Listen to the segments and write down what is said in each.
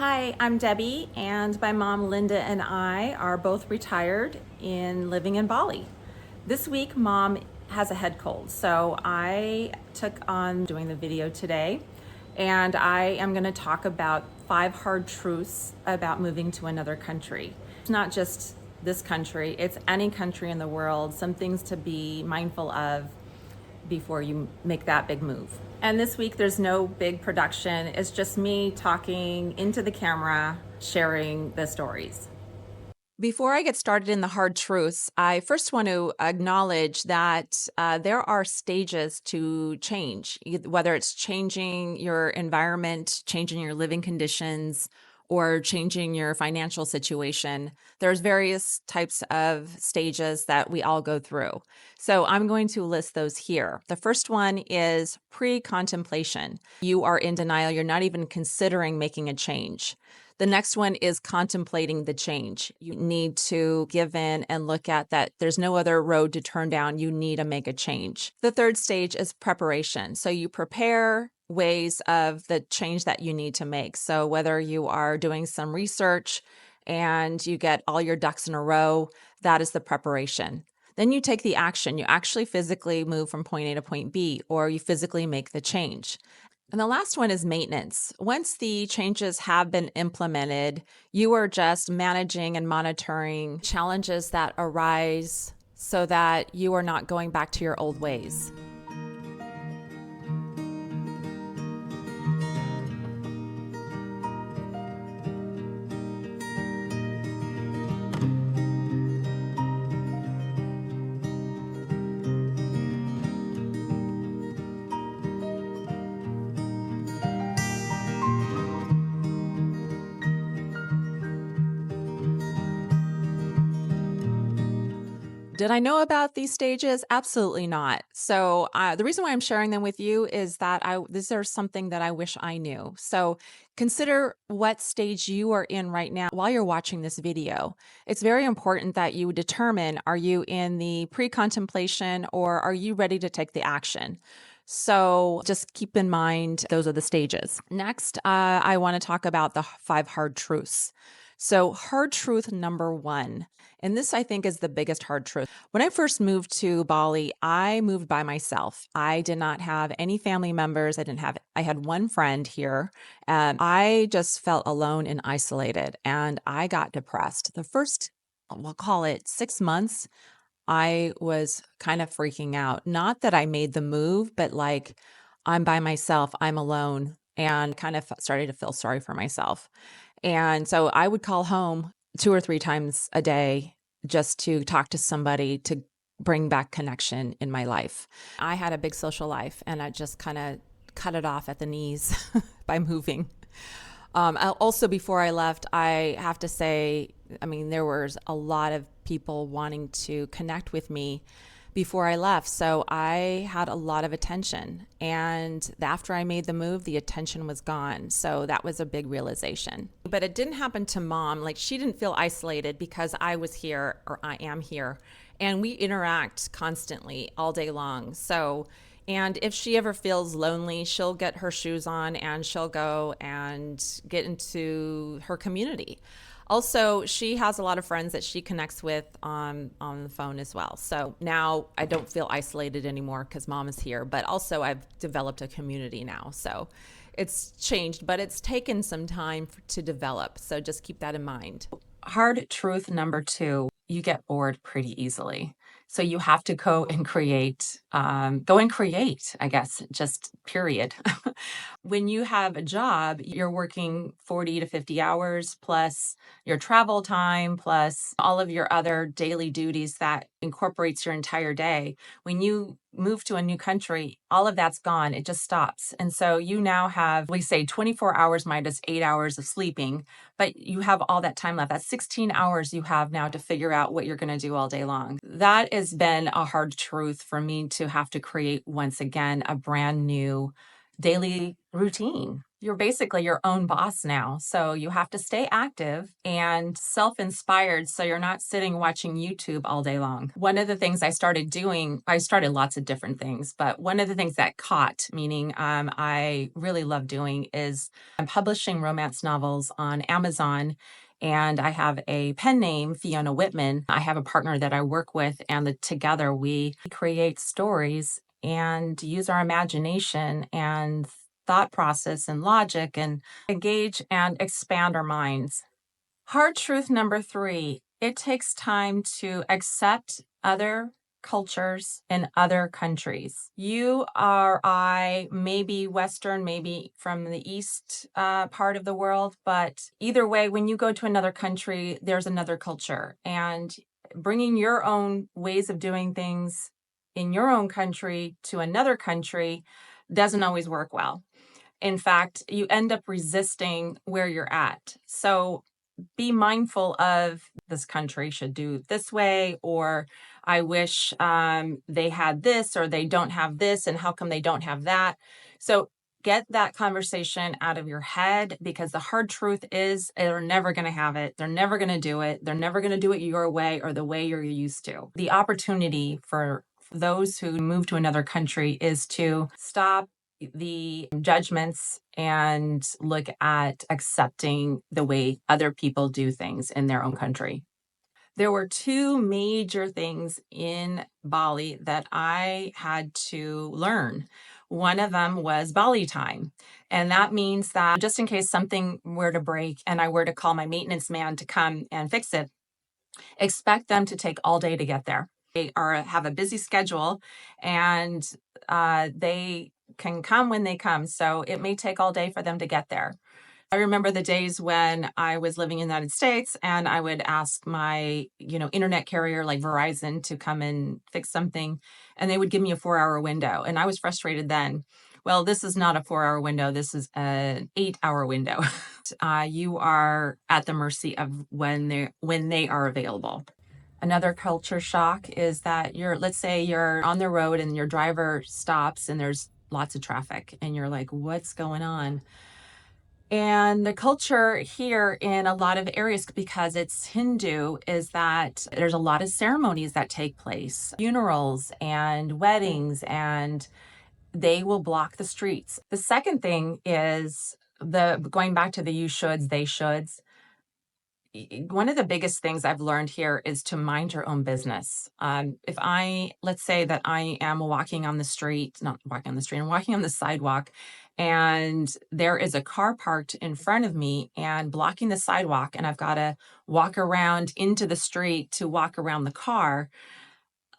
Hi, I'm Debbie, and my mom Linda and I are both retired in living in Bali. This week, mom has a head cold, so I took on doing the video today, and I am going to talk about 5 hard truths about moving to another country. It's not just this country, it's any country in the world, some things to be mindful of before you make that big move. And this week, there's no big production. It's just me talking into the camera, sharing the stories. Before I get started in the hard truths, I first want to acknowledge that there are stages to change, whether it's changing your environment, changing your living conditions, or changing your financial situation. There's various types of stages that we all go through. So I'm going to list those here. The first one is pre-contemplation. You are in denial. You're not even considering making a change. The next one is contemplating the change. You need to give in and look at that there's no other road to turn down. You need to make a change. The third stage is preparation. So you prepare ways of the change that you need to make. So whether you are doing some research and you get all your ducks in a row, that is the preparation. Then you take the action. You actually physically move from point A to point B, or you physically make the change. And the last one is maintenance. Once the changes have been implemented, you are just managing and monitoring challenges that arise so that you are not going back to your old ways. Did I know about these stages? Absolutely not. So the reason why I'm sharing them with you is that these are something that I wish I knew. So consider what stage you are in right now while you're watching this video. It's very important that you determine, are you in the pre-contemplation or are you ready to take the action? So just keep in mind, those are the stages. Next, I want to talk about the 5 hard truths. So hard truth number 1, and this I think is the biggest hard truth. When I first moved to Bali, I moved by myself. I did not have any family members. I had one friend here, and I just felt alone and isolated, and I got depressed. The first, we'll call it 6 months, I was kind of freaking out. Not that I made the move, but like, I'm by myself, I'm alone, and kind of started to feel sorry for myself. And so I would call home 2 or 3 times a day just to talk to somebody to bring back connection in my life. I had a big social life and I just kind of cut it off at the knees by moving. Also, before I left, I have to say, I mean, there was a lot of people wanting to connect with me before I left. So I had a lot of attention. And after I made the move, the attention was gone. So that was a big realization. But it didn't happen to mom. Like, she didn't feel isolated because I was here, or I am here. And we interact constantly all day long. So, and if she ever feels lonely, she'll get her shoes on and she'll go and get into her community. Also, she has a lot of friends that she connects with on the phone as well. So now I don't feel isolated anymore because mom is here, but also I've developed a community now. So it's changed, but it's taken some time to develop. So just keep that in mind. Hard truth number 2, you get bored pretty easily. So you have to go and create, I guess, just period. When you have a job, you're working 40 to 50 hours plus your travel time, plus all of your other daily duties that incorporates your entire day. When you move to a new country, all of that's gone. It just stops. And so you now have, we say 24 hours minus 8 hours of sleeping, but you have all that time left. That's 16 hours you have now to figure out what you're going to do all day long. That has been a hard truth for me to have to create once again a brand new daily routine. You're basically your own boss now. So you have to stay active and self inspired so you're not sitting watching YouTube all day long. One of the things I started doing, I started lots of different things, but one of the things that caught, meaning I really love doing, is I'm publishing romance novels on Amazon. And I have a pen name, Fiona Whitman. I have a partner that I work with, and together we create stories and use our imagination and thought process and logic and engage and expand our minds. Hard truth number three, it takes time to accept other cultures in other countries. You or I may be Western, maybe from the East part of the world, but either way, when you go to another country, there's another culture. And bringing your own ways of doing things in your own country to another country doesn't always work well. In fact, you end up resisting where you're at. So be mindful of this country should do this way, or I wish they had this, or they don't have this, and how come they don't have that? So get that conversation out of your head, because the hard truth is they're never going to have it. They're never going to do it. They're never going to do it your way or the way you're used to. The opportunity for those who move to another country is to stop the judgments and look at accepting the way other people do things in their own country. There were two major things in Bali that I had to learn. One of them was Bali time. And that means that just in case something were to break and I were to call my maintenance man to come and fix it, expect them to take all day to get there. They have a busy schedule, and they can come when they come. So it may take all day for them to get there. I remember the days when I was living in the United States and I would ask my, internet carrier like Verizon to come and fix something, and they would give me a 4-hour window. And I was frustrated then. Well, this is not a 4-hour window. This is an 8-hour window. You are at the mercy of when they are available. Another culture shock is that let's say you're on the road and your driver stops and there's lots of traffic and you're like, what's going on? And the culture here in a lot of areas, because it's Hindu, is that there's a lot of ceremonies that take place, funerals and weddings, and they will block the streets. The second thing is going back to the you shoulds, they shoulds. One of the biggest things I've learned here is to mind your own business. Let's say that I am walking on the street, not walking on the street, I'm walking on the sidewalk, and there is a car parked in front of me and blocking the sidewalk, and I've got to walk around into the street to walk around the car.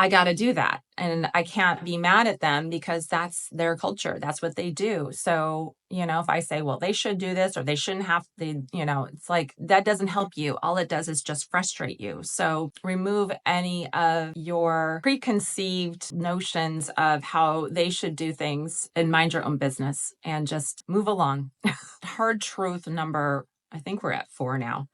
I got to do that. And I can't be mad at them because that's their culture. That's what they do. So, if I say, well, they should do this or they shouldn't have to, it's like that doesn't help you. All it does is just frustrate you. So remove any of your preconceived notions of how they should do things and mind your own business and just move along. Hard truth number, I think we're at 4 now.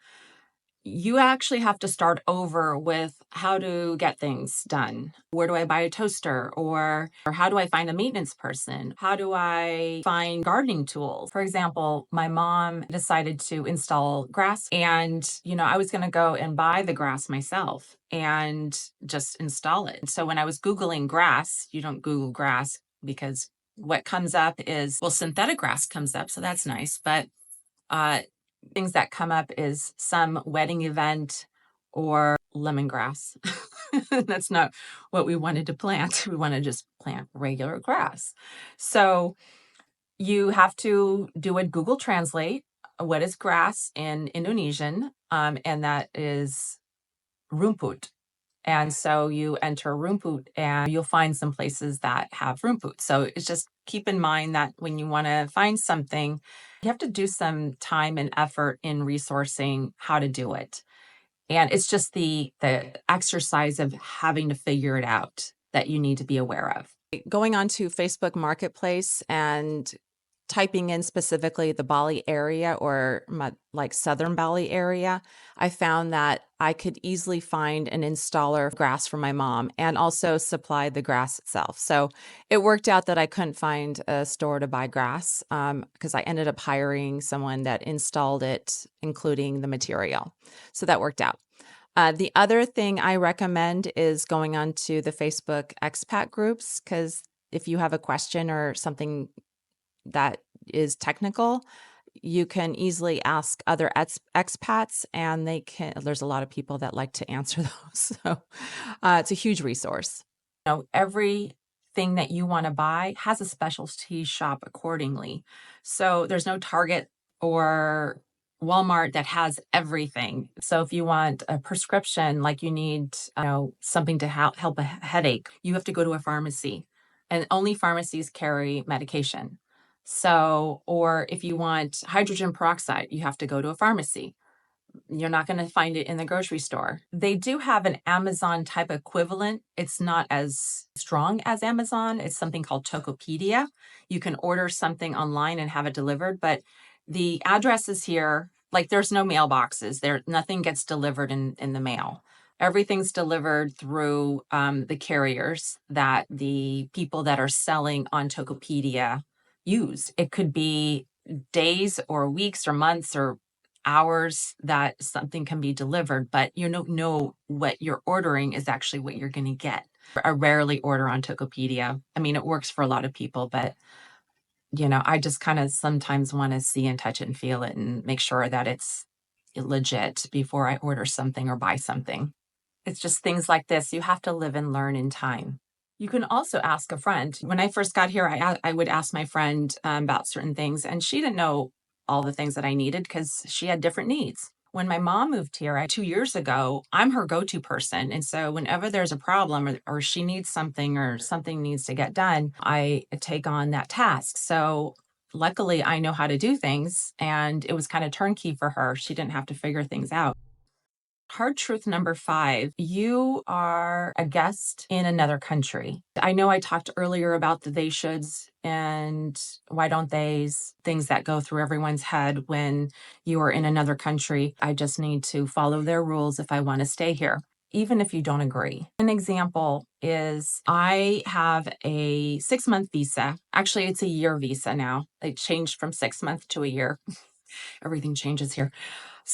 You actually have to start over with how to get things done. Where do I buy a toaster? Or how do I find a maintenance person? How do I find gardening tools? For example, my mom decided to install grass, and, I was going to go and buy the grass myself and just install it. So when I was Googling grass, you don't Google grass because what comes up is, well, synthetic grass comes up. So that's nice. But things that come up is some wedding event or lemongrass. That's not what we wanted to plant. We want to just plant regular grass. So you have to do a Google Translate. What is grass in Indonesian? And that is rumput. And so you enter rumput and you'll find some places that have rumput. So it's just keep in mind that when you want to find something, you have to do some time and effort in resourcing how to do it. And it's just the exercise of having to figure it out that you need to be aware of. Going on to Facebook Marketplace and typing in specifically the Bali area or like southern Bali area, I found that I could easily find an installer of grass for my mom and also supply the grass itself. So it worked out that I couldn't find a store to buy grass because I ended up hiring someone that installed it, including the material. So that worked out. The other thing I recommend is going onto the Facebook expat groups because if you have a question or something that is technical, you can easily ask other expats, and there's a lot of people that like to answer those. So it's a huge resource. Everything that you want to buy has a specialty shop accordingly. So there's no Target or Walmart that has everything. So if you want a prescription, like you need, something to help a headache, you have to go to a pharmacy, and only pharmacies carry medication. So, or if you want hydrogen peroxide, you have to go to a pharmacy. You're not going to find it in the grocery store. They do have an Amazon type equivalent. It's not as strong as Amazon. It's something called Tokopedia. You can order something online and have it delivered, but the addresses here, like there's no mailboxes. Nothing gets delivered in the mail. Everything's delivered through the carriers that the people that are selling on Tokopedia use. It could be days or weeks or months or hours that something can be delivered, but you don't know what you're ordering is actually what you're going to get. I rarely order on Tokopedia. I mean, it works for a lot of people, but I just kind of sometimes want to see and touch and feel it and make sure that it's legit before I order something or buy something. It's just things like this. You have to live and learn in time. You can also ask a friend. When I first got here, I would ask my friend about certain things, and she didn't know all the things that I needed because she had different needs. When my mom moved here 2 years ago, I'm her go-to person. And so whenever there's a problem or she needs something or something needs to get done, I take on that task. So luckily, I know how to do things, and it was kind of turnkey for her. She didn't have to figure things out. Hard truth number 5, you are a guest in another country. I know I talked earlier about the they shoulds and why don't theys, things that go through everyone's head when you are in another country. I just need to follow their rules if I want to stay here, even if you don't agree. An example is I have a 6-month visa. Actually, it's a year visa now. It changed from 6 months to a year. Everything changes here.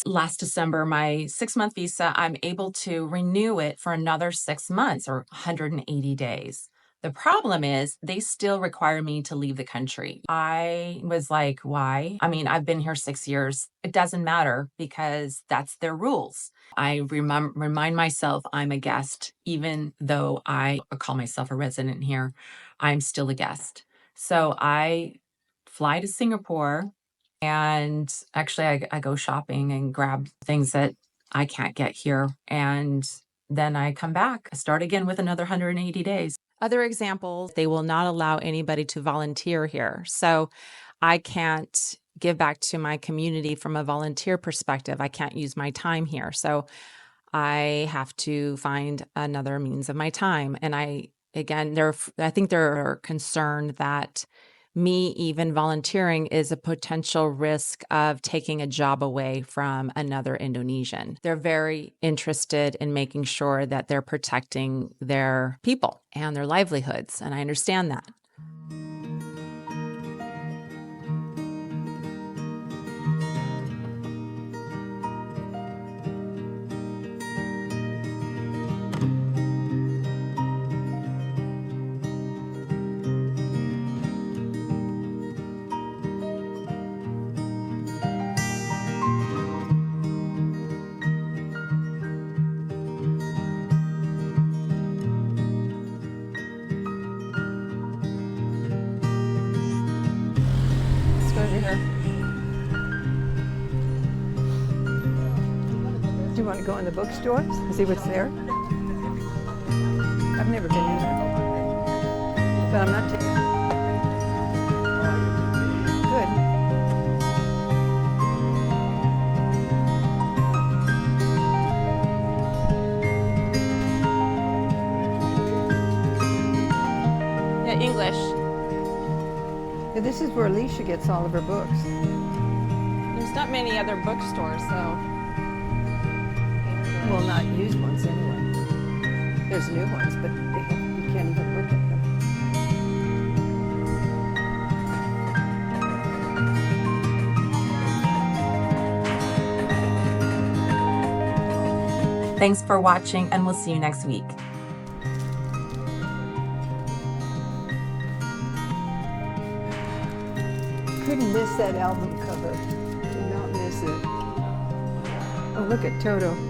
Last December, my 6-month visa, I'm able to renew it for another 6 months or 180 days. The problem is they still require me to leave the country. I was like, why? I mean, I've been here 6 years. It doesn't matter because that's their rules. I remind myself I'm a guest, even though I call myself a resident here, I'm still a guest. So I fly to Singapore. And actually, I go shopping and grab things that I can't get here. And then I come back, start again with another 180 days. Other examples, they will not allow anybody to volunteer here. So I can't give back to my community from a volunteer perspective. I can't use my time here. So I have to find another means of my time. And I think they're concerned that me even volunteering is a potential risk of taking a job away from another Indonesian. They're very interested in making sure that they're protecting their people and their livelihoods, and I understand that. Let's go over here. Do you want to go in the bookstore and see what's there? I've never been in there, but I'm not taking. Good. Yeah, English. And this is where Alicia gets all of her books. There's not many other bookstores, so. Well, not used ones anyway. There's new ones, but you can't even look at them. Thanks for watching, and we'll see you next week. Couldn't miss that album cover. Did not miss it. Oh, look at Toto.